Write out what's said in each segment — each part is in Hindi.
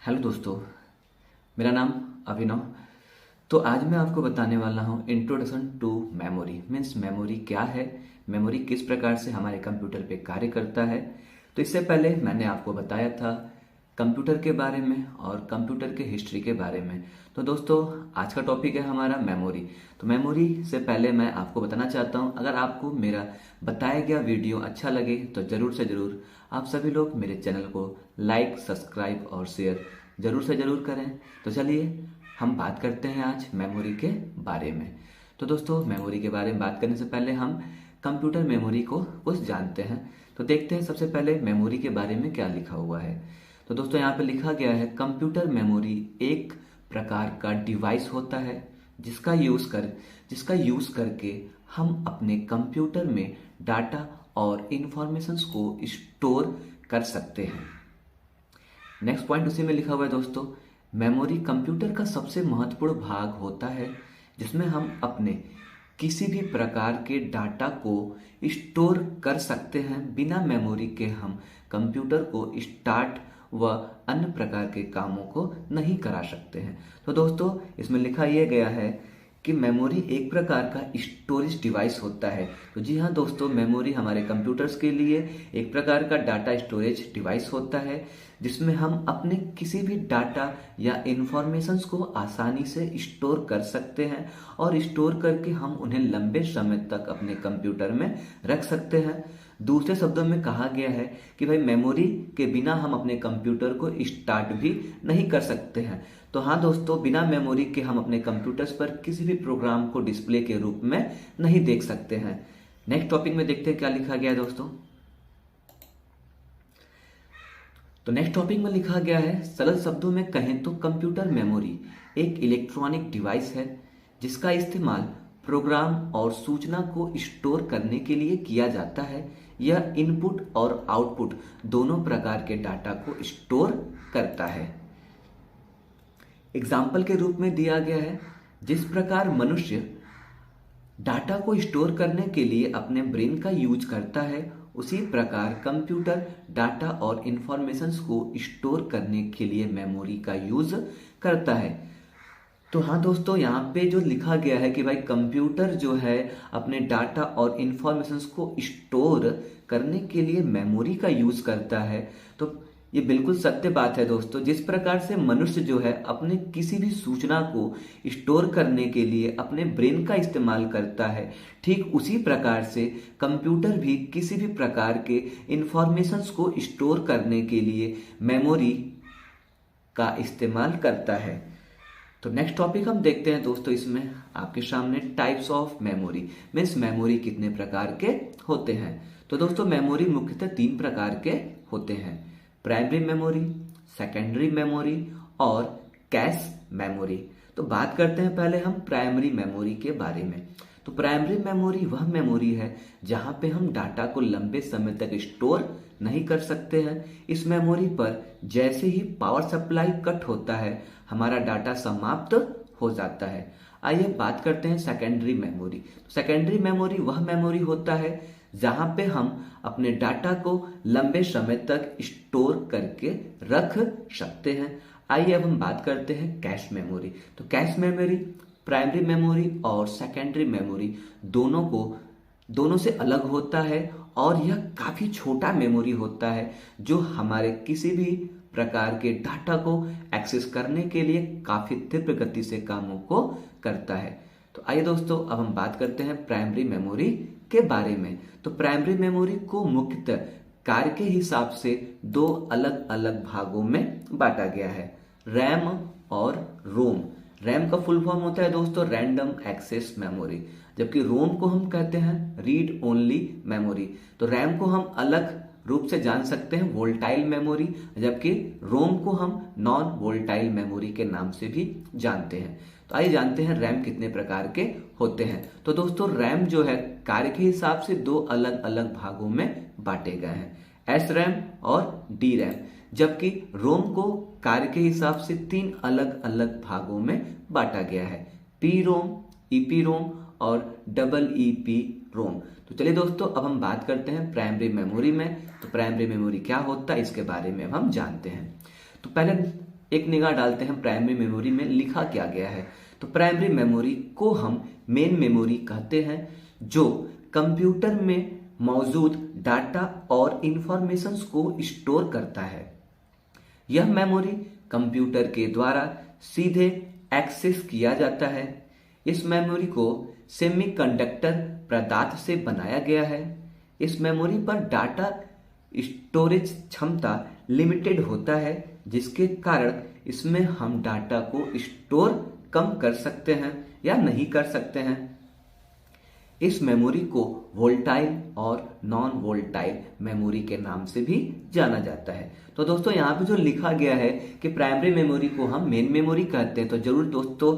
हेलो दोस्तों, मेरा नाम अभिनव। तो आज मैं आपको बताने वाला हूँ introduction to memory. Means memory क्या है, मेमोरी किस प्रकार से हमारे कंप्यूटर पे कार्य करता है। तो इससे पहले मैंने आपको बताया था कंप्यूटर के बारे में और कंप्यूटर के हिस्ट्री के बारे में। तो दोस्तों, आज का टॉपिक है हमारा मेमोरी। तो मेमोरी से पहले मैं आपको बताना चाहता हूँ, अगर आपको मेरा बताया गया वीडियो अच्छा लगे तो ज़रूर से ज़रूर आप सभी लोग मेरे चैनल को लाइक, सब्सक्राइब और शेयर ज़रूर से ज़रूर करें। तो चलिए हम बात करते हैं आज मेमोरी के बारे में। तो दोस्तों, मेमोरी के बारे में बात करने से पहले हम कंप्यूटर मेमोरी को कुछ जानते हैं। तो देखते हैं सबसे पहले मेमोरी के बारे में क्या लिखा हुआ है। तो दोस्तों, यहाँ पे लिखा गया है कंप्यूटर मेमोरी एक प्रकार का डिवाइस होता है जिसका यूज़ करके हम अपने कंप्यूटर में डाटा और इंफॉर्मेशंस को स्टोर कर सकते हैं। नेक्स्ट पॉइंट उसी में लिखा हुआ है दोस्तों, मेमोरी कंप्यूटर का सबसे महत्वपूर्ण भाग होता है जिसमें हम अपने किसी भी प्रकार के डाटा को स्टोर कर सकते हैं। बिना मेमोरी के हम कंप्यूटर को स्टार्ट व अन्य प्रकार के कामों को नहीं करा सकते हैं। तो दोस्तों, इसमें लिखा यह गया है कि मेमोरी एक प्रकार का स्टोरेज डिवाइस होता है। तो जी हाँ दोस्तों, मेमोरी हमारे कंप्यूटर्स के लिए एक प्रकार का डाटा स्टोरेज डिवाइस होता है जिसमें हम अपने किसी भी डाटा या इंफॉर्मेशंस को आसानी से स्टोर कर सकते हैं और स्टोर करके हम उन्हें लंबे समय तक अपने कंप्यूटर में रख सकते हैं। दूसरे शब्दों में कहा गया है कि भाई मेमोरी के बिना हम अपने कंप्यूटर को स्टार्ट भी नहीं कर सकते हैं। तो हाँ दोस्तों, बिना मेमोरी के हम अपने कंप्यूटर्स पर किसी भी प्रोग्राम को डिस्प्ले के रूप में नहीं देख सकते हैं। नेक्स्ट टॉपिक में देखते हैं क्या लिखा गया है दोस्तों। तो नेक्स्ट टॉपिक में लिखा गया है, सरल शब्दों में कहें तो कंप्यूटर मेमोरी एक इलेक्ट्रॉनिक डिवाइस है जिसका इस्तेमाल प्रोग्राम और सूचना को स्टोर करने के लिए किया जाता है। यह इनपुट और आउटपुट दोनों प्रकार के डाटा को स्टोर करता है। एग्जाम्पल के रूप में दिया गया है, जिस प्रकार मनुष्य डाटा को स्टोर करने के लिए अपने ब्रेन का यूज करता है, उसी प्रकार कंप्यूटर डाटा और इंफॉर्मेशंस को स्टोर करने के लिए मेमोरी का यूज करता है। तो हाँ दोस्तों, यहाँ पे जो लिखा गया है कि भाई कंप्यूटर जो है अपने डाटा और इंफॉर्मेशंस को स्टोर करने के लिए मेमोरी का यूज करता है, तो ये बिल्कुल सत्य बात है दोस्तों। जिस प्रकार से मनुष्य जो है अपने किसी भी सूचना को स्टोर करने के लिए अपने ब्रेन का इस्तेमाल करता है, ठीक उसी प्रकार से कंप्यूटर भी किसी भी प्रकार के इंफॉर्मेशंस को स्टोर करने के लिए मेमोरी का इस्तेमाल करता है। तो नेक्स्ट टॉपिक हम देखते हैं दोस्तों, इसमें आपके सामने types of memory. Means memory कितने प्रकार के होते हैं। तो दोस्तों, मेमोरी मुख्यतः 3 प्रकार के होते हैं, प्राइमरी मेमोरी, सेकेंडरी मेमोरी और कैश मेमोरी। तो बात करते हैं पहले हम प्राइमरी मेमोरी के बारे में। तो प्राइमरी मेमोरी वह मेमोरी है जहां पे हम डाटा को लंबे समय तक स्टोर नहीं कर सकते हैं। इस मेमोरी पर जैसे ही पावर सप्लाई कट होता है, हमारा डाटा समाप्त हो जाता है। आइए बात करते हैं सेकेंडरी मेमोरी। सेकेंडरी मेमोरी वह मेमोरी होता है जहां पे हम अपने डाटा को लंबे समय तक स्टोर करके रख सकते हैं। आइए अब हम बात करते हैं कैश मेमोरी। तो कैश मेमोरी प्राइमरी मेमोरी और सेकेंडरी मेमोरी दोनों से अलग होता है और यह काफी छोटा मेमोरी होता है जो हमारे किसी भी प्रकार के डाटा को एक्सेस करने के लिए काफी तीव्र गति से कामों को करता है। तो आइए दोस्तों, अब हम बात करते हैं प्राइमरी मेमोरी के बारे में। तो प्राइमरी मेमोरी को मुख्यतः कार्य के हिसाब से 2 अलग अलग भागों में बांटा गया है, रैम और रोम। रैम का फुल फॉर्म होता है दोस्तों रैंडम एक्सेस मेमोरी, जबकि रोम को हम कहते हैं रीड ओनली मेमोरी। तो रैम को हम अलग रूप से जान सकते हैं वोल्टाइल मेमोरी, जबकि रोम को हम नॉन वोल्टाइल मेमोरी के नाम से भी जानते हैं। तो आइए जानते हैं रैम कितने प्रकार के होते हैं। तो दोस्तों, रैम जो है कार्य के हिसाब से 2 अलग अलग भागों में बांटे गए हैं, एस रैम और डी रैम, जबकि रोम को कार्य के हिसाब से 3 अलग अलग भागों में बांटा गया है, पी रोम, ईपी रोम और डबल ईपी रोम। तो चलिए दोस्तों, अब हम बात करते हैं प्राइमरी मेमोरी में। तो प्राइमरी मेमोरी क्या होता है इसके बारे में अब हम जानते हैं। तो पहले एक निगाह डालते हैं प्राइमरी मेमोरी में लिखा क्या गया है। तो प्राइमरी मेमोरी को हम मेन मेमोरी कहते हैं, जो कंप्यूटर में मौजूद डाटा और इंफॉर्मेशंस को स्टोर करता है। यह मेमोरी कंप्यूटर के द्वारा सीधे एक्सेस किया जाता है। इस मेमोरी को सेमीकंडक्टर पदार्थ से बनाया गया है। इस मेमोरी पर डाटा स्टोरेज क्षमता लिमिटेड होता है, जिसके कारण इसमें हम डाटा को स्टोर कम कर सकते हैं या नहीं कर सकते हैं। इस मेमोरी को वोल्टाइल और नॉन वोल्टाइल मेमोरी के नाम से भी जाना जाता है। तो दोस्तों यहाँ पे जो लिखा गया है कि प्राइमरी मेमोरी को हम मेन मेमोरी कहते हैं, तो जरूर दोस्तों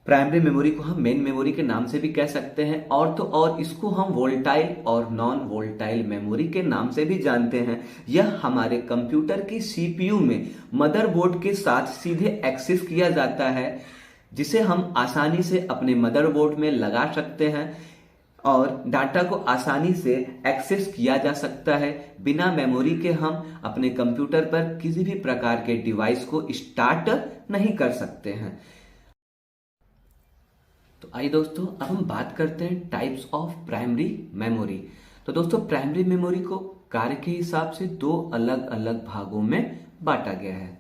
प्राइमरी मेमोरी को हम मेन मेमोरी के नाम से भी कह सकते हैं, और तो और इसको हम वोल्टाइल और नॉन वोल्टाइल मेमोरी के नाम से भी जानते हैं। यह हमारे कंप्यूटर की सीपीयू में मदरबोर्ड के साथ सीधे एक्सेस किया जाता है, जिसे हम आसानी से अपने मदरबोर्ड में लगा सकते हैं और डाटा को आसानी से एक्सेस किया जा सकता है। बिना मेमोरी के हम अपने कंप्यूटर पर किसी भी प्रकार के डिवाइस को स्टार्ट नहीं कर सकते हैं। तो आइए दोस्तों अब हम बात करते हैं टाइप्स ऑफ प्राइमरी मेमोरी। तो दोस्तों प्राइमरी मेमोरी को कार्य के हिसाब से दो अलग अलग भागों में बांटा गया है।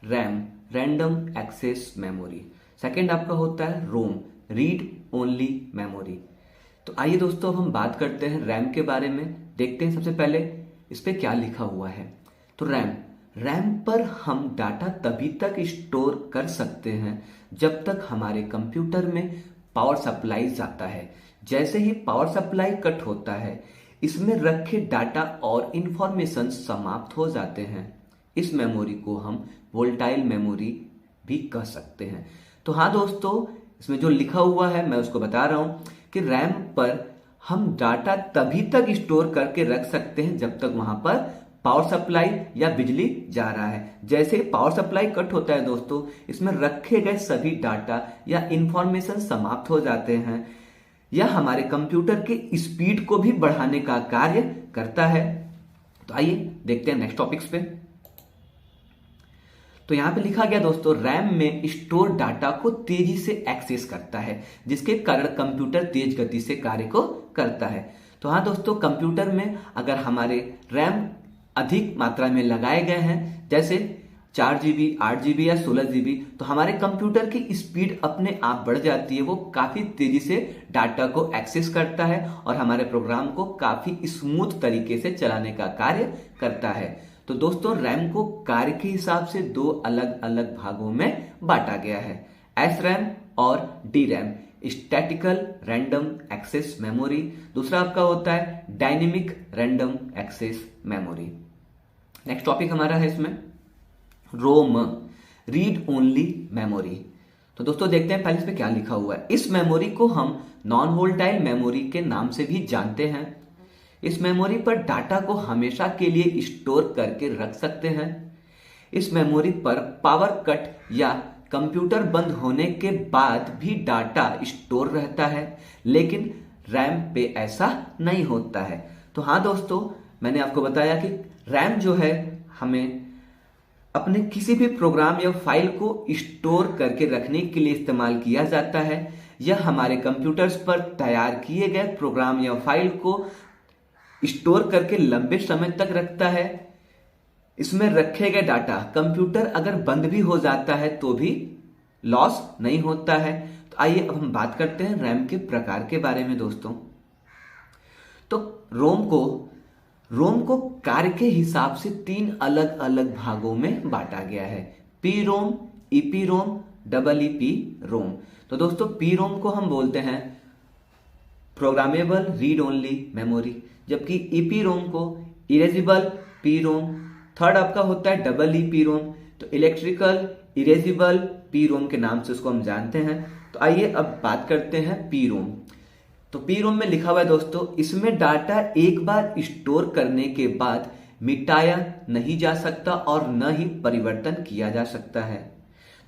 RAM, random access memory. Second आपका होता है रोम, रीड ओनली मेमोरी। तो आइए दोस्तों अब हम बात करते हैं रैम के बारे में। देखते हैं सबसे पहले इस पे क्या लिखा हुआ है। तो रैम पर हम डाटा तभी तक स्टोर कर सकते हैं जब तक हमारे कंप्यूटर में पावर सप्लाई जाता है। जैसे ही पावर सप्लाई कट होता है, इसमें रखे डाटा और इंफॉर्मेशन समाप्त हो जाते हैं। इस मेमोरी को हम वोल्टाइल मेमोरी भी कह सकते हैं। तो हाँ दोस्तों, इसमें जो लिखा हुआ है मैं उसको बता रहा हूं कि रैम पर हम डाटा तभी तक स्टोर करके रख सकते हैं जब तक वहां पर पावर सप्लाई या बिजली जा रहा है। जैसे पावर सप्लाई कट होता है दोस्तों, इसमें रखे गए सभी डाटा या इंफॉर्मेशन समाप्त हो जाते हैं। यह हमारे कंप्यूटर के स्पीड को भी बढ़ाने का कार्य करता है। तो आइए देखते हैं नेक्स्ट टॉपिक्स पे। तो यहां पे लिखा गया दोस्तों, रैम में स्टोर डाटा को तेजी से एक्सेस करता है, जिसके कारण कंप्यूटर तेज गति से कार्य को करता है। तो हाँ दोस्तों, कंप्यूटर में अगर हमारे रैम अधिक मात्रा में लगाए गए हैं, जैसे 4 GB, 8 GB या 16 GB, तो हमारे कंप्यूटर की स्पीड अपने आप बढ़ जाती है। वो काफी तेजी से डाटा को एक्सेस करता है और हमारे प्रोग्राम को काफी स्मूथ तरीके से चलाने का कार्य करता है। तो दोस्तों रैम को कार्य के हिसाब से दो अलग अलग भागों में बांटा गया है, एस रैम और D RAM, statical random access memory. दूसरा आपका होता है dynamic random access memory. Next topic हमारा है इसमें रोम, रीड ओनली मेमोरी। तो दोस्तों देखते हैं पहले इस पे क्या लिखा हुआ है। इस मेमोरी को हम नॉन वोल्टाइल मेमोरी के नाम से भी जानते हैं। इस मेमोरी पर डाटा को हमेशा के लिए स्टोर करके रख सकते हैं। इस मेमोरी पर पावर कट या कंप्यूटर बंद होने के बाद भी डाटा स्टोर रहता है, लेकिन रैम पे ऐसा नहीं होता है। तो हाँ दोस्तों, मैंने आपको बताया कि रैम जो है हमें अपने किसी भी प्रोग्राम या फाइल को स्टोर करके रखने के लिए इस्तेमाल किया जाता है। यह हमारे कंप्यूटर्स पर तैयार किए गए प्रोग्राम या फाइल को स्टोर करके लंबे समय तक रखता है। इसमें रखे गए डाटा कंप्यूटर अगर बंद भी हो जाता है तो भी लॉस नहीं होता है। तो आइए अब हम बात करते हैं रैम के प्रकार के बारे में दोस्तों। तो रोम को कार्य के हिसाब से 3 अलग अलग भागों में बांटा गया है, पी रोम, ईपी रोम, डबल ईपी रोम। तो दोस्तों पी रोम को हम बोलते हैं प्रोग्रामेबल रीड ओनली मेमोरी, जबकि ईपी रोम को इरेजिबल पी रोम। थर्ड आपका होता है डबल ईपी रोम, तो इलेक्ट्रिकल इरेजिबल पी रोम के नाम से उसको हम जानते हैं। तो आइए अब बात करते हैं पी रोम। तो पी रोम में लिखा हुआ है दोस्तों, इसमें डाटा एक बार स्टोर करने के बाद मिटाया नहीं जा सकता और न ही परिवर्तन किया जा सकता है।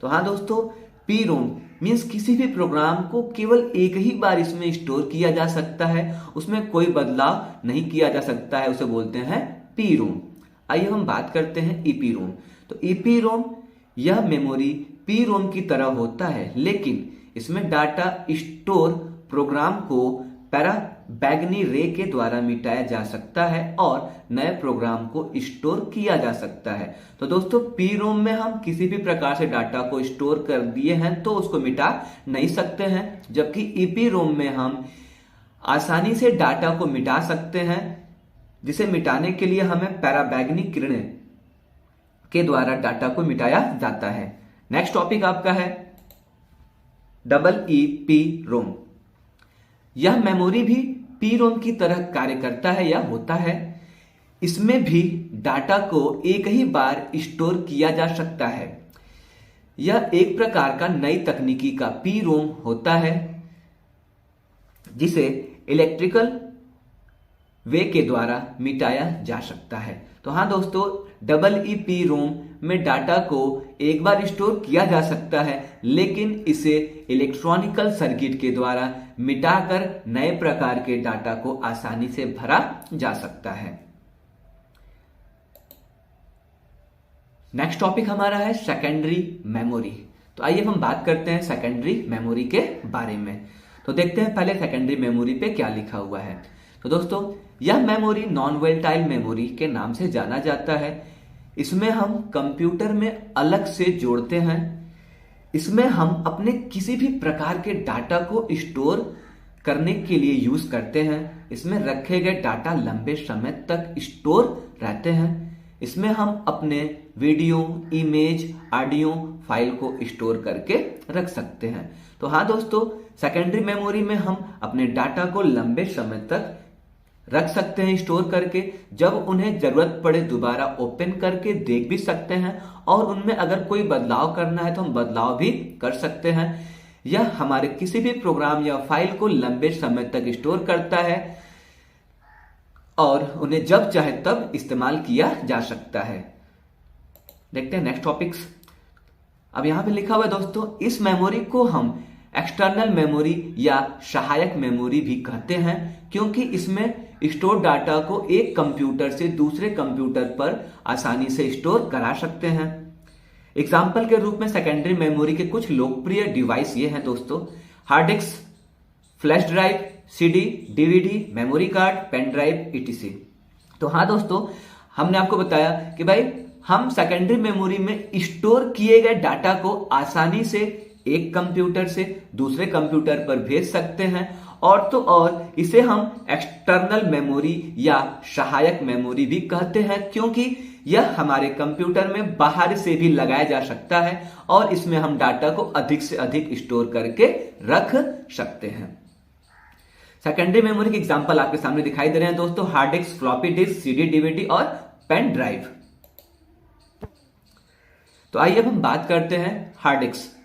तो हाँ दोस्तों, पी रोम मीन्स किसी भी प्रोग्राम को केवल एक ही बार इसमें स्टोर किया जा सकता है, उसमें कोई बदलाव नहीं किया जा सकता है, उसे बोलते हैं पी रोम। आइए हम बात करते हैं ईपी रोम। तो ईपी रोम यह मेमोरी पी रोम की तरह होता है, लेकिन इसमें डाटा स्टोर प्रोग्राम को पराबैंगनी रे के द्वारा मिटाया जा सकता है और नए प्रोग्राम को स्टोर किया जा सकता है। तो दोस्तों, पी रोम में हम किसी भी प्रकार से डाटा को स्टोर कर दिए हैं तो उसको मिटा नहीं सकते हैं, जबकि ईपी रोम में हम आसानी से डाटा को मिटा सकते हैं, जिसे मिटाने के लिए हमें पराबैंगनी किरणें के द्वारा डाटा को मिटाया जाता है। नेक्स्ट टॉपिक आपका है डबल ई पी रोम। यह मेमोरी भी पी रोम की तरह कार्य करता है या होता है। इसमें भी डाटा को एक ही बार स्टोर किया जा सकता है। यह एक प्रकार का नई तकनीकी का पी रोम होता है, जिसे इलेक्ट्रिकल वे के द्वारा मिटाया जा सकता है। तो हाँ दोस्तों, डबल ई पी रोम में डाटा को एक बार स्टोर किया जा सकता है, लेकिन इसे इलेक्ट्रॉनिकल सर्किट के द्वारा मिटाकर नए प्रकार के डाटा को आसानी से भरा जा सकता है। नेक्स्ट टॉपिक हमारा है सेकेंडरी मेमोरी। तो आइए हम बात करते हैं सेकेंडरी मेमोरी के बारे में। तो देखते हैं पहले सेकेंडरी मेमोरी पे क्या लिखा हुआ है। तो दोस्तों, यह मेमोरी नॉन वोलेटाइल मेमोरी के नाम से जाना जाता है। इसमें हम कंप्यूटर में अलग से जोड़ते हैं। इसमें हम अपने किसी भी प्रकार के डाटा को स्टोर करने के लिए यूज करते हैं। इसमें रखे गए डाटा लंबे समय तक स्टोर रहते हैं। इसमें हम अपने वीडियो, इमेज, ऑडियो फाइल को स्टोर करके रख सकते हैं। तो हाँ दोस्तों, सेकेंडरी मेमोरी में हम अपने डाटा को लंबे समय तक रख सकते हैं स्टोर करके। जब उन्हें जरूरत पड़े दोबारा ओपन करके देख भी सकते हैं, और उनमें अगर कोई बदलाव करना है तो हम बदलाव भी कर सकते हैं। यह हमारे किसी भी प्रोग्राम या फाइल को लंबे समय तक स्टोर करता है और उन्हें जब चाहे तब इस्तेमाल किया जा सकता है। देखते हैं नेक्स्ट टॉपिक्स। अब यहां पे लिखा हुआ है दोस्तों, इस मेमोरी को हम एक्सटर्नल मेमोरी या सहायक मेमोरी भी कहते हैं, क्योंकि इसमें स्टोर डाटा को एक कंप्यूटर से दूसरे कंप्यूटर पर आसानी से स्टोर करा सकते हैं। एग्जाम्पल के रूप में सेकेंडरी मेमोरी के कुछ लोकप्रिय डिवाइस ये हैं दोस्तों: hard disk, flash drive, CD, DVD, memory card, pen drive, ETC. तो हाँ दोस्तों, हमने आपको बताया कि भाई हम सेकेंडरी मेमोरी में स्टोर किए गए डाटा को आसानी से एक कंप्यूटर से दूसरे कंप्यूटर पर भेज सकते हैं, और तो और इसे हम एक्सटर्नल मेमोरी या सहायक मेमोरी भी कहते हैं, क्योंकि यह हमारे कंप्यूटर में बाहर से भी लगाया जा सकता है और इसमें हम डाटा को अधिक से अधिक स्टोर करके रख सकते हैं। सेकेंडरी मेमोरी के एग्जांपल आपके सामने दिखाई दे रहे हैं दोस्तों: hard disc, floppy disk, CD, DVD और पेन ड्राइव। तो आइए अब हम बात करते हैं हार्ड डिस्क।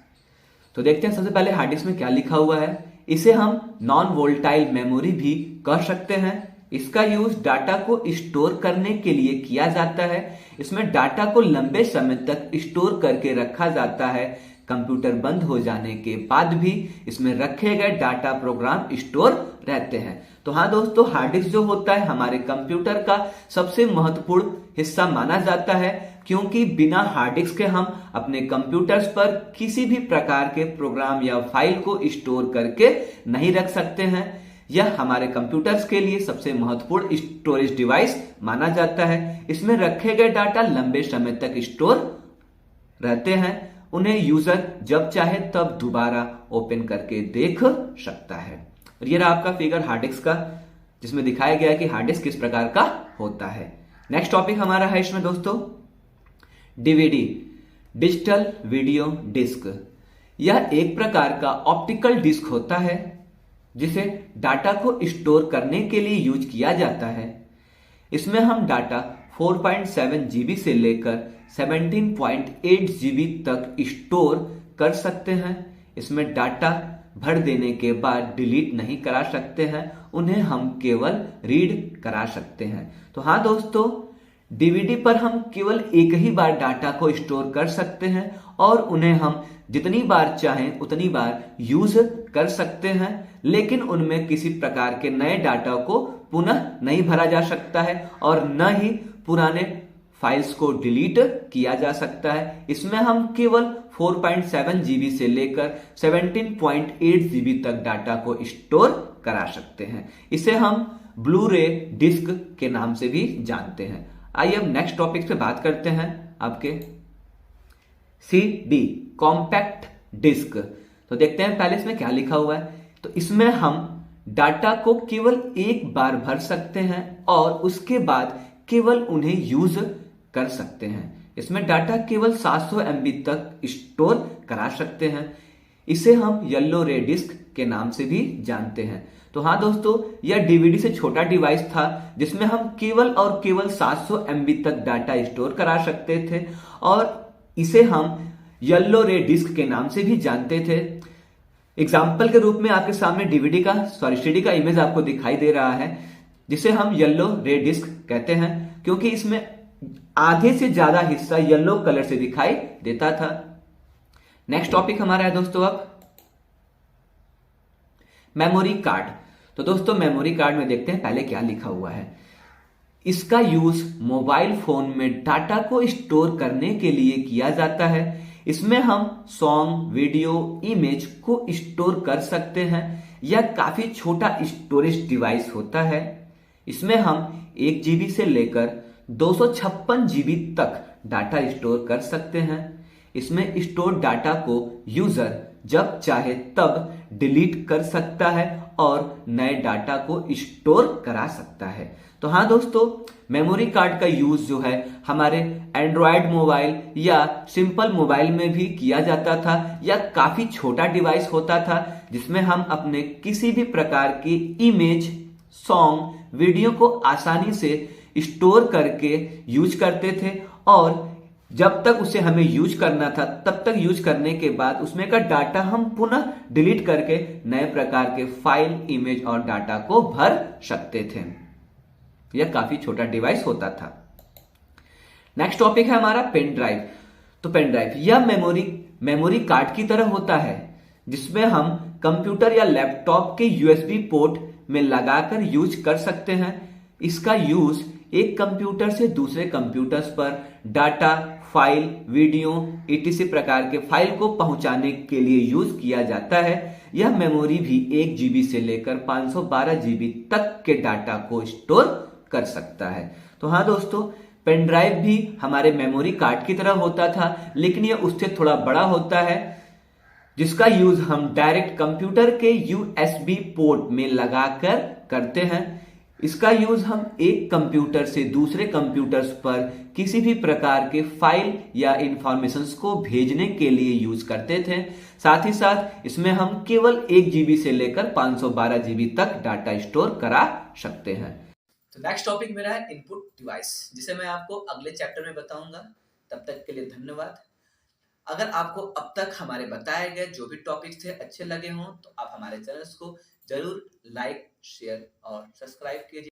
तो देखते हैं सबसे पहले हार्ड डिस्क में क्या लिखा हुआ है। इसे हम नॉन वोलेटाइल मेमोरी भी कह सकते हैं। इसका यूज डाटा को स्टोर करने के लिए किया जाता है। इसमें डाटा को लंबे समय तक स्टोर करके रखा जाता है। कंप्यूटर बंद हो जाने के बाद भी इसमें रखे गए डाटा प्रोग्राम स्टोर रहते हैं। तो हाँ दोस्तों, हार्ड डिस्क जो होता है हमारे कंप्यूटर का सबसे महत्वपूर्ण हिस्सा माना जाता है, क्योंकि बिना हार्ड डिस्क के हम अपने कंप्यूटर्स पर किसी भी प्रकार के प्रोग्राम या फाइल को स्टोर करके नहीं रख सकते हैं। यह हमारे कंप्यूटर्स के लिए सबसे महत्वपूर्ण स्टोरेज डिवाइस माना जाता है। इसमें रखे गए डाटा लंबे समय तक स्टोर रहते हैं। उन्हें यूजर जब चाहे तब दोबारा ओपन करके देख सकता है। और ये रहा आपका फिगर हार्ड डिस्क का, जिसमें दिखाया गया है कि हार्ड डिस्क किस प्रकार का होता है। नेक्स्ट टॉपिक हमारा है इसमें दोस्तों डीवीडी, डिजिटल वीडियो डिस्क। यह एक प्रकार का ऑप्टिकल डिस्क होता है जिसे डाटा को स्टोर करने के लिए यूज किया जाता है। इसमें हम डाटा 4.7 जीबी से लेकर 17.8 जीबी तक स्टोर कर सकते हैं। इसमें डाटा भर देने के बाद डिलीट नहीं करा सकते हैं, उन्हें हम केवल रीड करा सकते हैं। तो हाँ दोस्तों, डीवीडी पर हम केवल एक ही बार डाटा को स्टोर कर सकते हैं और उन्हें हम जितनी बार चाहें उतनी बार यूज कर सकते हैं, लेकिन उनमें किसी प्रकार के नए डाटा को पुनः नहीं भरा जा सकता है और न ही पुराने फाइल्स को डिलीट किया जा सकता है। इसमें हम केवल 4.7 जीबी से लेकर 17.8 जीबी तक डाटा को स्टोर करा सकते हैं। इसे हम ब्लू रे डिस्क के नाम से भी जानते हैं। आइए अब नेक्स्ट टॉपिक पे बात करते हैं आपके CD कॉम्पैक्ट डिस्क। तो देखते हैं पहले इसमें क्या लिखा हुआ है। तो इसमें हम डाटा को केवल एक बार भर सकते हैं और उसके बाद केवल उन्हें यूज कर सकते हैं। इसमें डाटा केवल 700 MB तक स्टोर करा सकते हैं। इसे हम येलो रे डिस्क के नाम से भी जानते हैं। तो हाँ दोस्तों, यह डीवीडी से छोटा डिवाइस था जिसमें हम केवल और केवल 700 MB तक डाटा स्टोर करा सकते थे और इसे हम येलो रे डिस्क के नाम से भी जानते थे। एग्जाम्पल के रूप में आपके सामने सीडी का इमेज आपको दिखाई दे रहा है, जिसे हम येलो रे डिस्क कहते हैं क्योंकि इसमें आधे से ज्यादा हिस्सा येलो कलर से दिखाई देता था। नेक्स्ट टॉपिक हमारा है दोस्तों अब मेमोरी कार्ड। तो दोस्तों मेमोरी कार्ड में देखते हैं पहले क्या लिखा हुआ है। इसका यूज मोबाइल फोन में डाटा को स्टोर करने के लिए किया जाता है। इसमें हम सॉन्ग, वीडियो, इमेज को स्टोर कर सकते हैं। यह काफी छोटा स्टोरेज डिवाइस होता है। इसमें हम 1 जीबी से लेकर 256 जीबी तक डाटा स्टोर कर सकते हैं। इसमें स्टोर डाटा को यूजर जब चाहे तब डिलीट कर सकता है और नए डाटा को स्टोर करा सकता है। तो हाँ दोस्तों, मेमोरी कार्ड का यूज जो है हमारे एंड्रॉयड मोबाइल या सिंपल मोबाइल में भी किया जाता था। यह काफी छोटा डिवाइस होता था जिसमें हम अपने किसी भी प्रकार की इमेज, सॉन्ग, वीडियो को आसानी से स्टोर करके यूज करते थे और जब तक उसे हमें यूज करना था तब तक यूज करने के बाद उसमें का डाटा हम पुनः डिलीट करके नए प्रकार के फाइल, इमेज और डाटा को भर सकते थे। यह काफी छोटा डिवाइस होता था। नेक्स्ट टॉपिक है हमारा पेन ड्राइव। तो पेन ड्राइव यह मेमोरी कार्ड की तरह होता है जिसमें हम कंप्यूटर या लैपटॉप के USB पोर्ट में लगाकर यूज कर सकते हैं। इसका यूज एक कंप्यूटर से दूसरे कंप्यूटर्स पर डाटा, फाइल, वीडियो etc प्रकार के फाइल को पहुंचाने के लिए यूज किया जाता है। यह मेमोरी भी 1 जीबी से लेकर 512 जीबी तक के डाटा को स्टोर कर सकता है। तो हाँ दोस्तों, पेन ड्राइव भी हमारे मेमोरी कार्ड की तरह होता था, लेकिन यह उससे थोड़ा बड़ा होता है जिसका यूज हम डायरेक्ट कंप्यूटर के USB पोर्ट में लगाकर करते हैं। इसका यूज हम एक कंप्यूटर से दूसरे कंप्यूटर्स पर किसी भी प्रकार के फाइल या इंफॉर्मेशंस को भेजने के लिए यूज करते थे। साथ ही साथ इसमें हम केवल 1 जीबी से लेकर 512 जीबी तक डाटा स्टोर करा सकते हैं। तो नेक्स्ट टॉपिक मेरा है इनपुट डिवाइस, जिसे मैं आपको अगले चैप्टर में बताऊंगा। तब तक के लिए धन्यवाद। अगर आपको अब तक हमारे बताए गए जो भी टॉपिक्स थे अच्छे लगे हों तो आप हमारे चैनल्स को जरूर लाइक, शेयर और सब्सक्राइब कीजिए।